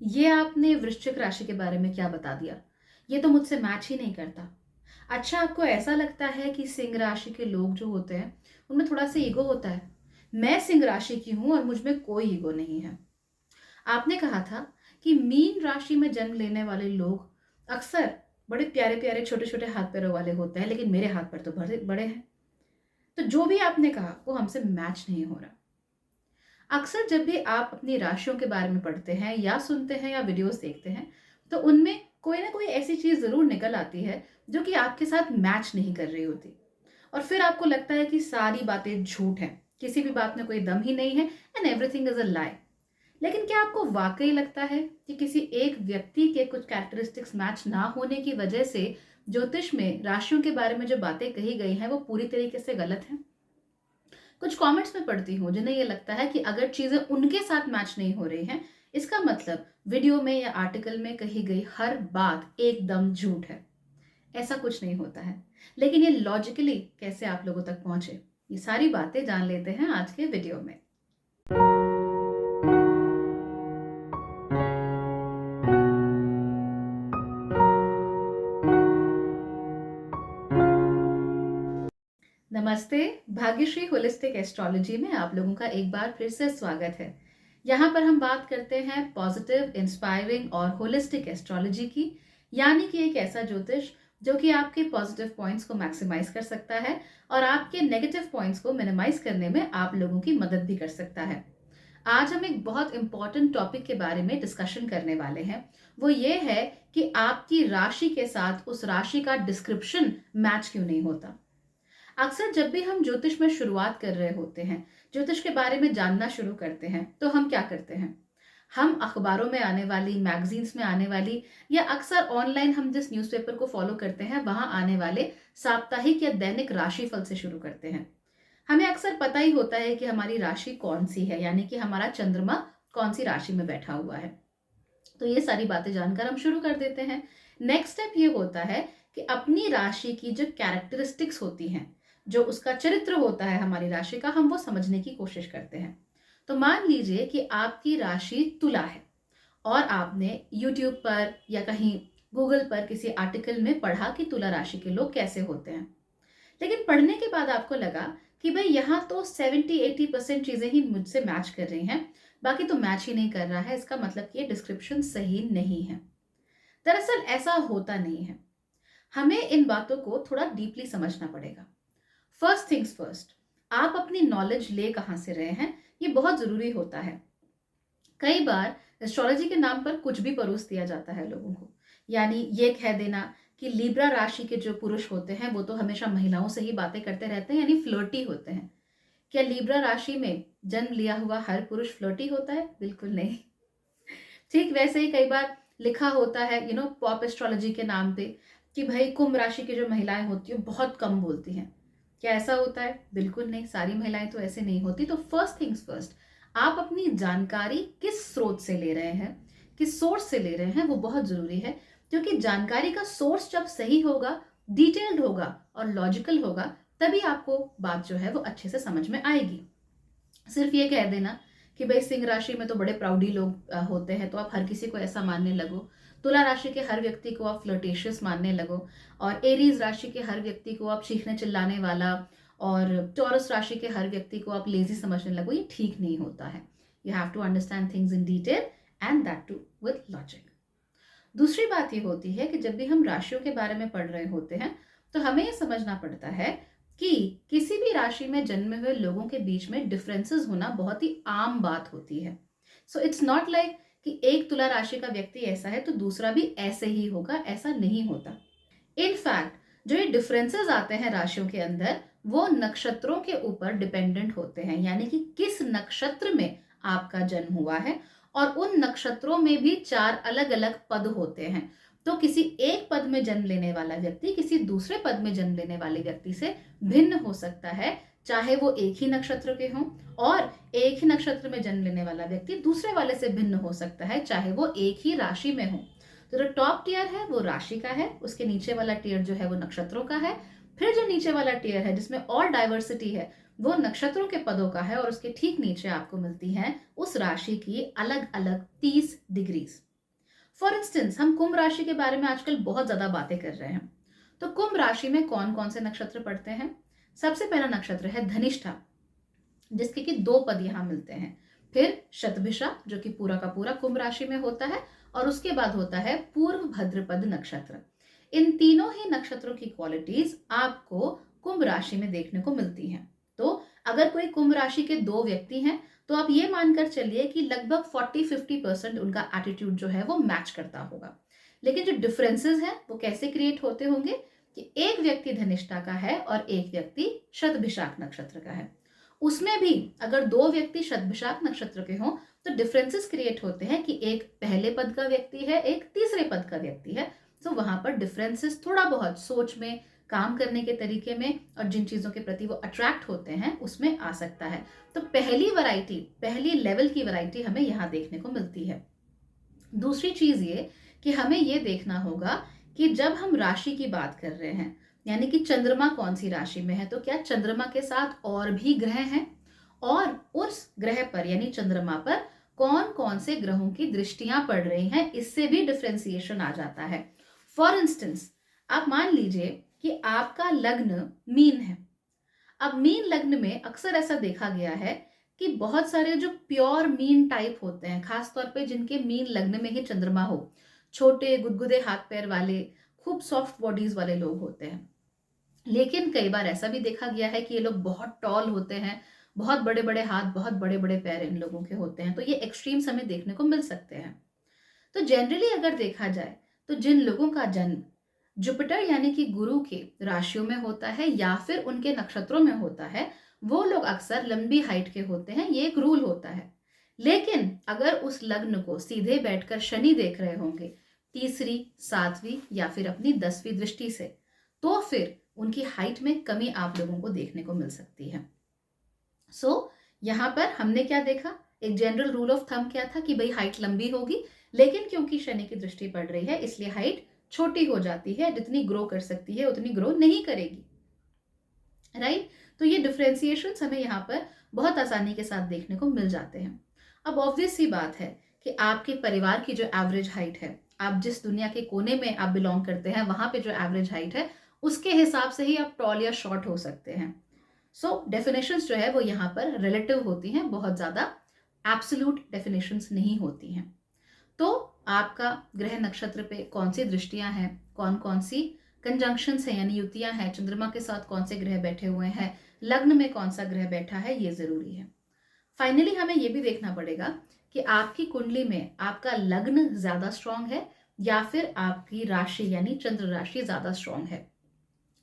ये आपने वृश्चिक राशि के बारे में क्या बता दिया? ये तो मुझसे मैच ही नहीं करता। अच्छा, आपको ऐसा लगता है कि सिंह राशि के लोग जो होते हैं, उनमें थोड़ा-सा ईगो होता है? मैं सिंह राशि की हूँ और मुझ में कोई ईगो नहीं है। आपने कहा था कि मीन राशि में जन्म लेने वाले लोग अक्सर बड़े प्यारे-प्यारे, छोटे-छोटे हाथ-पैरों वाले होते हैं, लेकिन मेरे हाथ-पैर तो बड़े बड़े हैं। तो जो भी आपने कहा, वो हमसे मैच नहीं हो रहा। अक्सर जब भी आप अपनी राशियों के बारे में पढ़ते हैं या सुनते हैं या वीडियोस देखते हैं, तो उनमें कोई ना कोई ऐसी चीज़ ज़रूर निकल आती है जो कि आपके साथ मैच नहीं कर रही होती, और फिर आपको लगता है कि सारी बातें झूठ हैं, किसी भी बात में कोई दम ही नहीं है एंड एवरीथिंग इज़ अ लाई। लेकिन क्या आपको वाक़ई लगता है कि किसी एक व्यक्ति के कुछ कैरेक्टरिस्टिक्स मैच ना होने की वजह से ज्योतिष में राशियों के बारे में जो बातें कही गई हैं, वो पूरी तरीके से गलत हैं? कुछ कमेंट्स में पढ़ती हूँ जिन्हें ये लगता है कि अगर चीजें उनके साथ मैच नहीं हो रही हैं, इसका मतलब वीडियो में या आर्टिकल में कही गई हर बात एकदम झूठ है। ऐसा कुछ नहीं होता है। लेकिन ये लॉजिकली कैसे आप लोगों तक पहुंचे, ये सारी बातें जान लेते हैं आज के वीडियो में। नमस्ते। भाग्यश्री होलिस्टिक एस्ट्रोलॉजी में आप लोगों का एक बार फिर से स्वागत है। यहाँ पर हम बात करते हैं पॉजिटिव, इंस्पायरिंग और होलिस्टिक एस्ट्रोलॉजी की, यानी कि एक ऐसा ज्योतिष जो कि आपके पॉजिटिव पॉइंट्स को मैक्सिमाइज कर सकता है और आपके नेगेटिव पॉइंट्स को मिनिमाइज करने में आप लोगों की मदद भी कर सकता है। आज हम एक बहुत इंपॉर्टेंट टॉपिक के बारे में डिस्कशन करने वाले हैं। वो ये है कि आपकी राशि के साथ उस राशि का डिस्क्रिप्शन मैच क्यों नहीं होता। अक्सर जब भी हम ज्योतिष में शुरुआत कर रहे होते हैं, ज्योतिष के बारे में जानना शुरू करते हैं, तो हम क्या करते हैं? हम अखबारों में आने वाली, मैगजीन्स में आने वाली, या अक्सर ऑनलाइन हम जिस न्यूज़पेपर को फॉलो करते हैं वहां आने वाले साप्ताहिक या दैनिक राशिफल से शुरू करते हैं। हमें अक्सर पता ही होता है कि हमारी राशि कौन सी है, यानी कि हमारा चंद्रमा कौन सी राशि में बैठा हुआ है। तो ये सारी बातें जानकर हम शुरू कर देते हैं। नेक्स्ट स्टेप ये होता है कि अपनी राशि की जो कैरेक्टरिस्टिक्स होती हैं, जो उसका चरित्र होता है हमारी राशि का, हम वो समझने की कोशिश करते हैं। तो मान लीजिए कि आपकी राशि तुला है और आपने यूट्यूब पर या कहीं गूगल पर किसी आर्टिकल में पढ़ा कि तुला राशि के लोग कैसे होते हैं। लेकिन पढ़ने के बाद आपको लगा कि भाई यहाँ तो 70-80% चीजें ही मुझसे मैच कर रही हैं, बाकी तो मैच ही नहीं कर रहा है। इसका मतलब कि ये डिस्क्रिप्शन सही नहीं है। दरअसल ऐसा होता नहीं है। हमें इन बातों को थोड़ा डीपली समझना पड़ेगा। फर्स्ट थिंग्स फर्स्ट, आप अपनी नॉलेज ले कहाँ से रहे हैं, ये बहुत जरूरी होता है। कई बार एस्ट्रोलॉजी के नाम पर कुछ भी परोस दिया जाता है लोगों को। यानी ये कह देना कि लिब्रा राशि के जो पुरुष होते हैं वो तो हमेशा महिलाओं से ही बातें करते रहते हैं, यानी फ्लर्टी होते हैं। क्या लिब्रा राशि में जन्म लिया हुआ हर पुरुष फ्लर्टी होता है? बिल्कुल नहीं। ठीक वैसे ही कई बार लिखा होता है पॉप एस्ट्रोलॉजी के नाम पे कि भाई कुंभ राशि की जो महिलाएं होती हैं बहुत कम बोलती हैं। क्या ऐसा होता है? बिल्कुल नहीं, सारी महिलाएं तो ऐसे नहीं होती। तो फर्स्ट थिंग्स फर्स्ट, आप अपनी जानकारी किस स्रोत से ले रहे हैं, किस सोर्स से ले रहे हैं, वो बहुत जरूरी है। क्योंकि जानकारी का सोर्स जब सही होगा, डिटेल्ड होगा और लॉजिकल होगा, तभी आपको बात जो है वो अच्छे से समझ में आएगी। सिर्फ ये कह देना कि भाई सिंह राशि में तो बड़े प्राउडी लोग होते हैं, तो आप हर किसी को ऐसा मानने लगो। तुला राशि के हर व्यक्ति को आप फ्लर्टेशियस मानने लगो, और एरीज राशि के हर व्यक्ति को आप चीखने चिल्लाने वाला, और टॉरस राशि के हर व्यक्ति को आप लेजी समझने लगो। ये ठीक नहीं होता है। You have to understand things in detail and that too with logic. दूसरी बात ये होती है कि जब भी हम राशियों के बारे में पढ़ रहे होते हैं, तो हमें ये समझना पड़ता है कि किसी भी राशि में जन्मे हुए लोगों के बीच में डिफरेंसेस होना बहुत ही आम बात होती है। सो इट्स नॉट लाइक कि एक तुला राशि का व्यक्ति ऐसा है तो दूसरा भी ऐसे ही होगा, ऐसा नहीं होता। इनफैक्ट जो ये डिफरेंसेस आते हैं राशियों के अंदर, वो नक्षत्रों के ऊपर डिपेंडेंट होते हैं, यानी कि किस नक्षत्र में आपका जन्म हुआ है। और उन नक्षत्रों में भी 4 अलग अलग पद होते हैं। तो किसी एक पद में जन्म लेने वाला व्यक्ति किसी दूसरे पद में जन्म लेने वाले व्यक्ति से भिन्न हो सकता है, चाहे वो एक ही नक्षत्र के हों। और एक ही नक्षत्र में जन्म लेने वाला व्यक्ति दूसरे वाले से भिन्न हो सकता है, चाहे वो एक ही राशि में हो। तो जो टॉप टियर है वो राशि का है, उसके नीचे वाला टियर जो है वो नक्षत्रों का है। फिर जो नीचे वाला टियर है जिसमें और डाइवर्सिटी है, वो नक्षत्रों के पदों का है, और उसके ठीक नीचे आपको मिलती है उस राशि की अलग अलग 30 डिग्रीज। फॉर इंस्टेंस हम कुंभ राशि के बारे में आजकल बहुत ज्यादा बातें कर रहे हैं, तो कुंभ राशि में कौन कौन से नक्षत्र पड़ते हैं? सबसे पहला नक्षत्र है धनिष्ठा, जिसके कि 2 पद यहां मिलते हैं। फिर शतभिषा, जो कि पूरा का पूरा कुंभ राशि में होता है, और उसके बाद होता है पूर्व भद्रपद नक्षत्र। इन तीनों ही नक्षत्रों की क्वालिटीज आपको कुंभ राशि में देखने को मिलती हैं। तो अगर कोई कुंभ राशि के 2 व्यक्ति हैं, तो आप ये मानकर चलिए कि लगभग 40-50% उनका एटीट्यूड जो है वो मैच करता होगा। लेकिन जो डिफरेंसेस हैं वो कैसे क्रिएट होते होंगे कि एक व्यक्ति धनिष्ठा का है और एक व्यक्ति शतभिषाक नक्षत्र का है। उसमें भी अगर 2 व्यक्ति शतभिषाक नक्षत्र के हों तो डिफरेंसेस क्रिएट होते हैं कि एक पहले पद का व्यक्ति है, एक तीसरे पद का व्यक्ति है। तो वहां पर डिफरेंसेस थोड़ा बहुत सोच में, काम करने के तरीके में, और जिन चीजों के प्रति वो अट्रैक्ट होते हैं उसमें आ सकता है। तो पहली वैरायटी, पहली लेवल की वैरायटी हमें यहाँ देखने को मिलती है। दूसरी चीज ये कि हमें ये देखना होगा कि जब हम राशि की बात कर रहे हैं, यानी कि चंद्रमा कौन सी राशि में है, तो क्या चंद्रमा के साथ और भी ग्रह हैं, और उस ग्रह पर यानी चंद्रमा पर कौन कौन से ग्रहों की दृष्टियां पड़ रही हैं, इससे भी डिफ्रेंसिएशन आ जाता है। फॉर इंस्टेंस, आप मान लीजिए कि आपका लग्न मीन है। अब मीन लग्न में अक्सर ऐसा देखा गया है कि बहुत सारे जो प्योर मीन टाइप होते हैं, खासतौर पे जिनके मीन लग्न में ही चंद्रमा हो, छोटे गुदगुदे हाथ पैर वाले, खूब सॉफ्ट बॉडीज वाले लोग होते हैं। लेकिन कई बार ऐसा भी देखा गया है कि ये लोग बहुत टॉल होते हैं, बहुत बड़े बड़े हाथ, बहुत बड़े बड़े पैर इन लोगों के होते हैं। तो ये एक्सट्रीम्स हमें देखने को मिल सकते हैं। तो जनरली अगर देखा जाए तो जिन लोगों का जन्म जुपिटर यानी कि गुरु के राशियों में होता है या फिर उनके नक्षत्रों में होता है, वो लोग अक्सर लंबी हाइट के होते हैं। ये एक रूल होता है। लेकिन अगर उस लग्न को सीधे बैठकर शनि देख रहे होंगे तीसरी, सातवीं या फिर अपनी 10वीं दृष्टि से, तो फिर उनकी हाइट में कमी आप लोगों को देखने को मिल सकती है। यहाँ पर हमने क्या देखा, एक जनरल रूल ऑफ थंब क्या था कि भाई हाइट लंबी होगी, लेकिन क्योंकि शनि की दृष्टि पड़ रही है इसलिए हाइट छोटी हो जाती है, जितनी ग्रो कर सकती है उतनी ग्रो नहीं करेगी। राइट? तो ये डिफ्रेंसिएशंस हमें यहाँ पर बहुत आसानी के साथ देखने को मिल जाते हैं। अब ऑब्वियस सी बात है कि आपके परिवार की जो एवरेज हाइट है, आप जिस दुनिया के कोने में आप बिलोंग करते हैं वहां पे जो एवरेज हाइट है, उसके हिसाब से ही आप टॉल या शॉर्ट हो सकते हैं। सो डेफिनेशंस जो है वो यहाँ पर रिलेटिव होती हैं, बहुत ज्यादा एब्सोल्यूट डेफिनेशंस नहीं होती हैं। तो आपका ग्रह नक्षत्र पे कौन सी दृष्टियां हैं, कौन कौन सी कंजंक्शंस हैं यानी युतियां हैं, चंद्रमा के साथ कौन से ग्रह बैठे हुए हैं, लग्न में कौन सा ग्रह बैठा है, ये जरूरी है। फाइनली हमें ये भी देखना पड़ेगा कि आपकी कुंडली में आपका लग्न ज्यादा स्ट्रांग है या फिर आपकी राशि यानी चंद्र राशि ज्यादा स्ट्रांग है।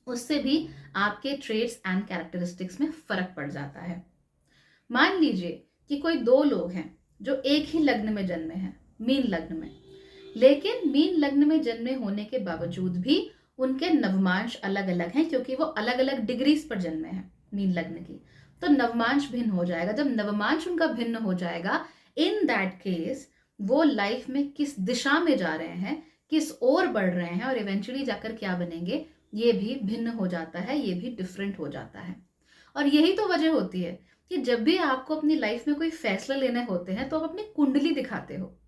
उससे भी आपके ट्रेड्स एंड कैरेक्टरिस्टिक्स में फर्क पड़ जाता है। मान लीजिए कि कोई 2 लोग हैं जो एक ही लग्न में जन्मे हैं, मीन लग्न में, लेकिन मीन लग्न में जन्मे होने के बावजूद भी उनके नवमांश अलग अलग हैं, क्योंकि वो अलग अलग डिग्रीज पर जन्मे हैं मीन लग्न की। तो नवमांश भिन्न हो जाएगा। जब नवमांश उनका भिन्न हो जाएगा, इन दैट केस वो लाइफ में किस दिशा में जा रहे हैं, किस ओर बढ़ रहे हैं, और इवेंचुअली जाकर क्या बनेंगे, ये भी भिन्न हो जाता है, ये भी डिफरेंट हो जाता है। और यही तो वजह होती है कि जब भी आपको अपनी लाइफ में कोई फैसला लेने होते हैं तो आप अपनी कुंडली दिखाते हो।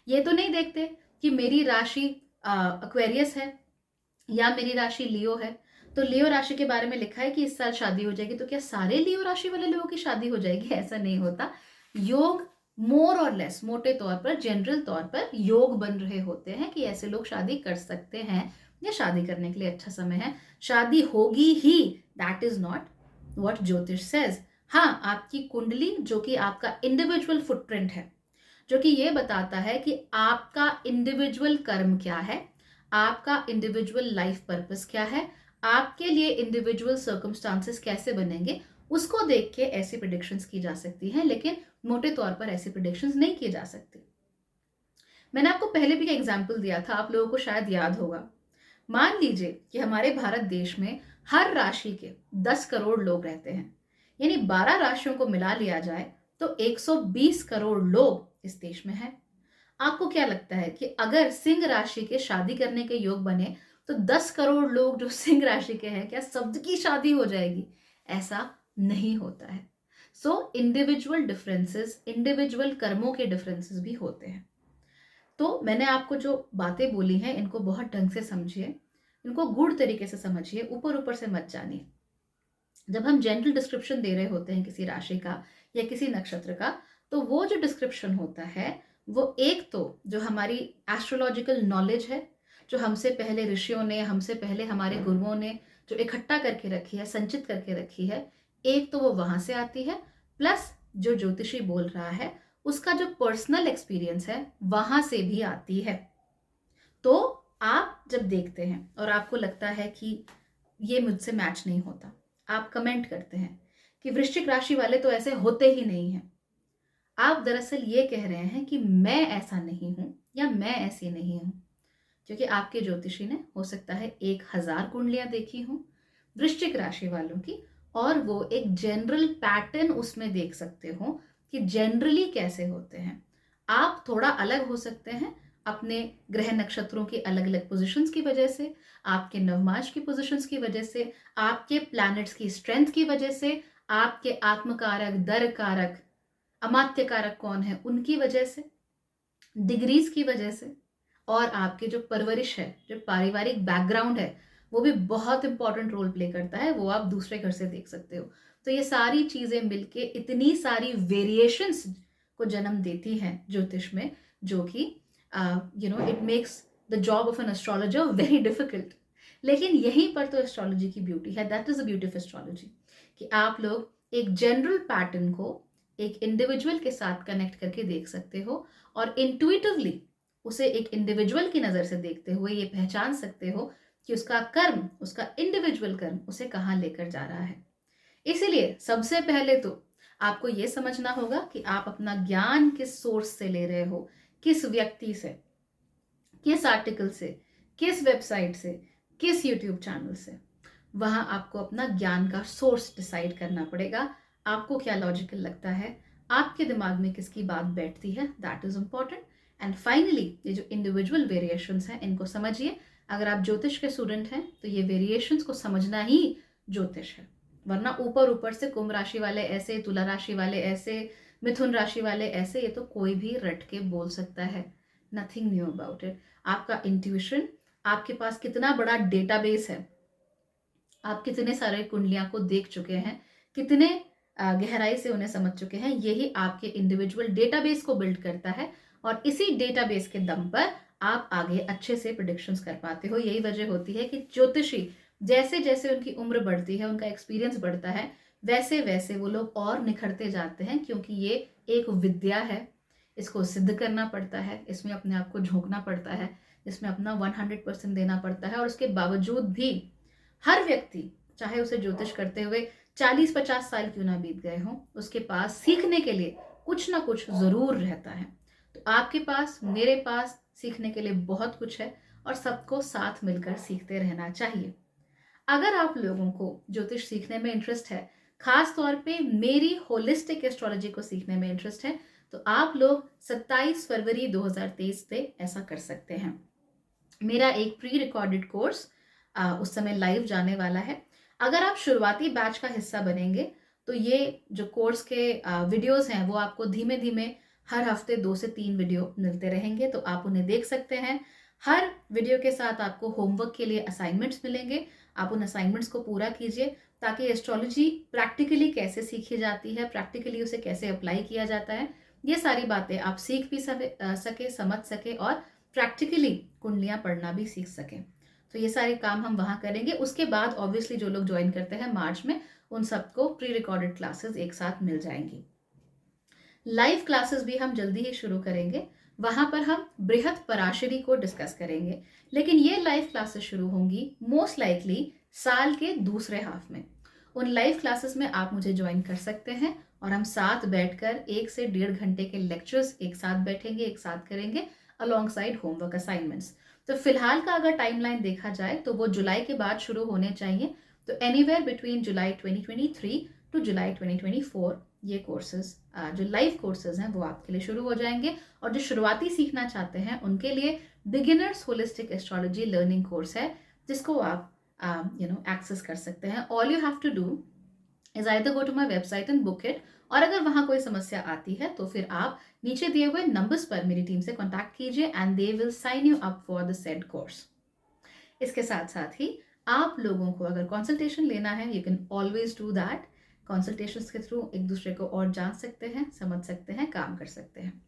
ये तो नहीं देखते कि मेरी राशि एक्वेरियस है या मेरी राशि लियो है, तो लियो राशि के बारे में लिखा है कि इस साल शादी हो जाएगी, तो क्या सारे लियो राशि वाले लोगों की शादी हो जाएगी? ऐसा नहीं होता। योग मोर और लेस, मोटे तौर पर, जनरल तौर पर योग बन रहे होते हैं कि ऐसे लोग शादी कर सकते हैं या शादी करने के लिए अच्छा समय है, शादी होगी ही। दैट इज नॉट व्हाट ज्योतिष सेज। हाँ, आपकी कुंडली जो कि आपका इंडिविजुअल फुटप्रिंट है, जो कि ये बताता है कि आपका इंडिविजुअल कर्म क्या है, आपका इंडिविजुअल लाइफ पर्पस क्या है, आपके लिए इंडिविजुअल सर्कमस्टांसेस कैसे बनेंगे, उसको देख के ऐसी प्रिडिक्शंस की जा सकती हैं, लेकिन मोटे तौर पर ऐसी प्रिडिक्शंस नहीं की जा सकती। मैंने आपको पहले भी एग्जाम्पल दिया था, आप लोगों को शायद याद होगा। मान लीजिए कि हमारे भारत देश में हर राशि के 10 करोड़ लोग रहते हैं, यानी 12 राशियों को मिला लिया जाए तो 120 करोड़ लोग इस देश में हैं। आपको क्या लगता है कि अगर सिंह राशि के शादी करने के योग बने तो 10 करोड़ लोग जो सिंह राशि के हैं, क्या सबकी शादी हो जाएगी? ऐसा नहीं होता है। सो इंडिविजुअल डिफरेंसेस, इंडिविजुअल कर्मों के डिफरेंसेस भी होते हैं। तो मैंने आपको जो बातें बोली हैं इनको बहुत ढंग से समझिए, इनको गूढ़ तरीके से समझिए, ऊपर ऊपर से मत जानिए। जब हम जनरल डिस्क्रिप्शन दे रहे होते हैं किसी राशि का या किसी नक्षत्र का, तो वो जो डिस्क्रिप्शन होता है वो एक तो जो हमारी एस्ट्रोलॉजिकल नॉलेज है, जो हमसे पहले ऋषियों ने, हमसे पहले हमारे गुरुओं ने जो इकट्ठा करके रखी है, संचित करके रखी है, एक तो वो वहां से आती है, प्लस जो ज्योतिषी बोल रहा है उसका जो पर्सनल एक्सपीरियंस है वहां से भी आती है। तो आप जब देखते हैं और आपको लगता है कि ये मुझसे मैच नहीं होता, आप कमेंट करते हैं कि वृश्चिक राशि वाले तो ऐसे होते ही नहीं हैं, आप दरअसल ये कह रहे हैं कि मैं ऐसा नहीं हूं या मैं ऐसी नहीं हूं, क्योंकि आपके ज्योतिषी ने हो सकता है 1000 कुंडलियां देखी हों वृश्चिक राशि वालों की, और वो एक जनरल पैटर्न उसमें देख सकते हो कि जनरली कैसे होते हैं। आप थोड़ा अलग हो सकते हैं अपने ग्रह नक्षत्रों की अलग अलग पोजीशंस की वजह से, आपके नवमाश की पोजीशंस की वजह से, आपके प्लैनेट्स की स्ट्रेंथ की वजह से, आपके आत्मकारक, दर कारक, अमात्य कारक कौन है उनकी वजह से, डिग्रीज की वजह से, और आपके जो परवरिश है, जो पारिवारिक बैकग्राउंड है, वो भी बहुत इंपॉर्टेंट रोल प्ले करता है। वो आप दूसरे घर से देख सकते हो। तो ये सारी चीजें मिलके इतनी सारी वेरिएशंस को जन्म देती हैं ज्योतिष में, जो कि it makes the job of an astrologer very difficult. लेकिन यहीं पर तो एस्ट्रोलॉजी की ब्यूटी है, that is the beauty of astrology, कि आप लोग एक जनरल पैटर्न को एक इंडिविजुअल के साथ कनेक्ट करके देख सकते हो, और इंट्यूटिवली उसे एक इंडिविजुअल की नजर से देखते हुए ये पहचान सकते हो कि उसका कर्म, उसका इंडिविजुअल कर्म उसे कहाँ लेकर जा रहा है। इसीलिए सबसे पहले तो आपको ये समझना होगा कि आप अपना ज्ञान किस सोर्स से ले रहे हो, किस व्यक्ति से, किस आर्टिकल से, किस वेबसाइट से, किस यूट्यूब चैनल से। वहां आपको अपना ज्ञान का सोर्स डिसाइड करना पड़ेगा। आपको क्या लॉजिकल लगता है, आपके दिमाग में किसकी बात बैठती है, that is important. And finally ये जो इंडिविजुअल वेरिएशंस हैं इनको समझिए। अगर आप ज्योतिष के स्टूडेंट हैं तो ये वेरिएशंस को समझना ही ज्योतिष है, वरना ऊपर ऊपर से कुंभ राशि वाले ऐसे, तुला राशि वाले ऐसे, मिथुन राशि वाले ऐसे, ये तो कोई भी रट के बोल सकता है। Nothing knew about it. आपका इंट्यूशन, आपके पास कितना बड़ा डेटाबेस है, आप कितने सारे कुंडलियां को देख चुके हैं, कितने गहराई से उन्हें समझ चुके हैं, यही आपके इंडिविजुअल डेटाबेस को बिल्ड करता है। और इसी डेटाबेस के दम पर आप आगे अच्छे से प्रिडिक्शंस कर पाते हो। यही वजह होती है कि ज्योतिषी जैसे जैसे उनकी उम्र बढ़ती है, उनका एक्सपीरियंस बढ़ता है, वैसे वैसे वो लोग और निखरते जाते हैं, क्योंकि ये एक विद्या है, इसको सिद्ध करना पड़ता है, इसमें अपने आप को झोंकना पड़ता है, इसमें अपना 100% देना पड़ता है। और उसके बावजूद भी हर व्यक्ति, चाहे उसे ज्योतिष करते हुए 40-50 साल क्यों ना बीत गए हों, उसके पास सीखने के लिए कुछ ना कुछ जरूर रहता है। तो आपके पास, मेरे पास सीखने के लिए बहुत कुछ है, और सबको साथ मिलकर सीखते रहना चाहिए। अगर आप लोगों को ज्योतिष सीखने में इंटरेस्ट है, खास तौर पे मेरी होलिस्टिक एस्ट्रोलॉजी को सीखने में इंटरेस्ट है, तो आप लोग 27 फरवरी 2023 पे ऐसा कर सकते हैं। मेरा एक प्री रिकॉर्डेड कोर्स उस समय लाइव जाने वाला है। अगर आप शुरुआती बैच का हिस्सा बनेंगे तो ये जो कोर्स के वीडियोस हैं वो आपको धीमे धीमे हर हफ्ते 2 से 3 वीडियो मिलते रहेंगे, तो आप उन्हें देख सकते हैं। हर वीडियो के साथ आपको होमवर्क के लिए असाइनमेंट्स मिलेंगे, आप उन असाइनमेंट्स को पूरा कीजिए, ताकि एस्ट्रोलॉजी प्रैक्टिकली कैसे सीखी जाती है, प्रैक्टिकली उसे कैसे अप्लाई किया जाता है, ये सारी बातें आप सीख भी सके, समझ सके, और प्रैक्टिकली कुंडलियां पढ़ना भी सीख सकें। तो ये सारे काम हम वहां करेंगे। उसके बाद ऑब्वियसली जो लोग ज्वाइन करते हैं मार्च में, उन सबको प्री रिकॉर्डेड क्लासेस एक साथ मिल जाएंगी। लाइव क्लासेस भी हम जल्दी ही शुरू करेंगे, वहां पर हम बृहत पराशरी को डिस्कस करेंगे। लेकिन ये लाइव क्लासेस शुरू होंगी मोस्ट लाइकली साल के दूसरे हाफ में। उन लाइव क्लासेस में आप मुझे ज्वाइन कर सकते हैं, और हम साथ बैठकर 1 से 1.5 घंटे के लेक्चर्स एक साथ बैठेंगे, एक साथ करेंगे, अलॉन्ग साइड होमवर्क असाइनमेंट्स। तो फिलहाल का अगर टाइमलाइन देखा जाए तो वो जुलाई के बाद शुरू होने चाहिए। तो एनीवेयर बिटवीन जुलाई 2023 टू जुलाई 2024 ये कोर्सेज, जो लाइव कोर्सेज हैं, वो आपके लिए शुरू हो जाएंगे। और जो शुरुआती सीखना चाहते हैं उनके लिए beginners holistic astrology learning course है, जिसको आप एक्सेस कर सकते हैं। All you have to do is either go to my website and book it, और अगर वहाँ कोई समस्या आती है तो फिर आप नीचे दिए हुए नंबर्स पर मेरी टीम से कॉन्टैक्ट कीजिए and they will sign you up for the said course. इसके साथ साथ ही आप लोगों को अगर कंसल्टेशन लेना है, you can always do that. Consultations के थ्रू एक दूसरे को और जान सकते हैं, समझ सकते हैं, काम कर सकते हैं।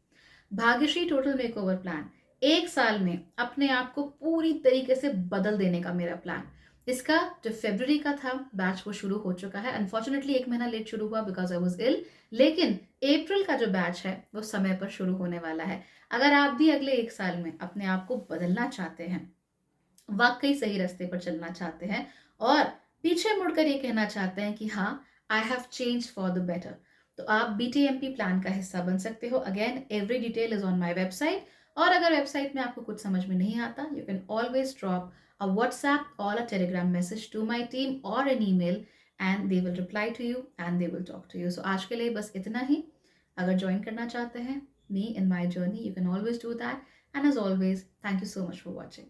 भाग्यश्री टोटल मेकओवर प्लान 1 साल में अपने आप को पूरी तरीके से बदल देने का मेरा प्लान। इसका जो फरवरी का था बैच वो शुरू हो चुका है। अनफॉर्चुनेटली 1 महीना लेट शुरू हुआ बिकॉज आई वाज इल, लेकिन अप्रैल का जो बैच है वो समय पर शुरू होने वाला है। अगर आप भी अगले 1 साल में अपने आप को बदलना चाहते हैं, वाकई सही रास्ते पर चलना चाहते हैं और पीछे मुड़कर ये कहना चाहते हैं कि हाँ, I have change for the better, तो आप BTMP प्लान का हिस्सा बन सकते हो। Again every detail is on my website. और अगर वेबसाइट में आपको कुछ समझ में नहीं आता, you can always drop a WhatsApp और a Telegram message to my team और an email and they will reply to you and they will talk to you. So आज के लिए बस इतना ही। अगर ज्वाइन करना चाहते हैं me in my journey, you can always do that. And as always, thank you so much for watching.